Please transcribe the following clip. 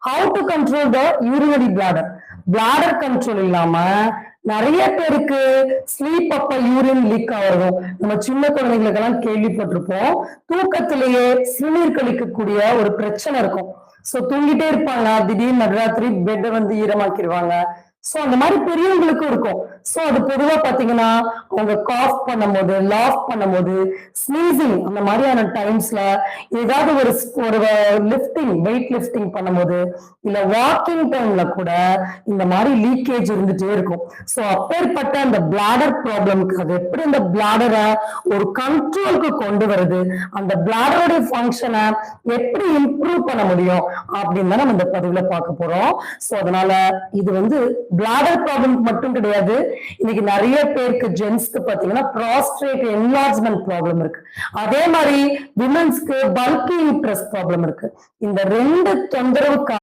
How to control the urinary bladder. Bladder control இல்லாம நிறைய பேருக்கு ஸ்லீப் அப்ப யூரின் லீக் ஆகும். நம்ம சின்ன குழந்தைகளுக்கெல்லாம் கேள்விப்பட்டிருப்போம், தூக்கத்திலேயே சிறுநீர் கழிக்கக்கூடிய ஒரு பிரச்சனை இருக்கும். சோ தூங்கிட்டே இருப்பாங்க, திடீர்னு நடுராத்திரி பெட்டை வந்து ஈரமாக்கிடுவாங்க. சோ அந்த மாதிரி பெரியவங்களுக்கும் இருக்கும். சோ அது பொதுவா பாத்தீங்கன்னா அவங்க காஃப் பண்ணும்போது, லாஃப் பண்ணும்போது, ஸ்னீசிங் அந்த மாதிரியான டைம்ஸ்ல ஏதாவது ஒரு லிஃப்டிங், வெயிட் லிஃப்டிங் பண்ணும்போது, இல்ல வாக்கிங் டைம்ல கூட இந்த மாதிரி லீக்கேஜ் இருந்துட்டே இருக்கும். சோ அப்பேற்பட்ட அந்த பிளாடர் ப்ராப்ளம்க்கு அது எப்படி அந்த பிளாடரை ஒரு கண்ட்ரோலுக்கு கொண்டு வருது, அந்த பிளாடரோட ஃபங்க்ஷனை எப்படி இம்ப்ரூவ் பண்ண முடியும் அப்படின்னு தான் நம்ம இந்த பதிவுல பார்க்க போறோம். சோ அதனால இது வந்து பிளாடர் ப்ராப்ளம் மட்டும் கிடையாது, இன்னைக்கு நிறைய பேருக்கு ஜென்ஸ்க்கு பாத்தீங்கன்னா ப்ராஸ்ட்ரேட் என்லார்ஜ்மெண்ட் ப்ராப்ளம் இருக்கு. அதே மாதிரி விமன்ஸ்க்கு பல்கி யூட்ரஸ் ப்ராப்ளம் இருக்கு. இந்த ரெண்டு தொந்தரவுக்கு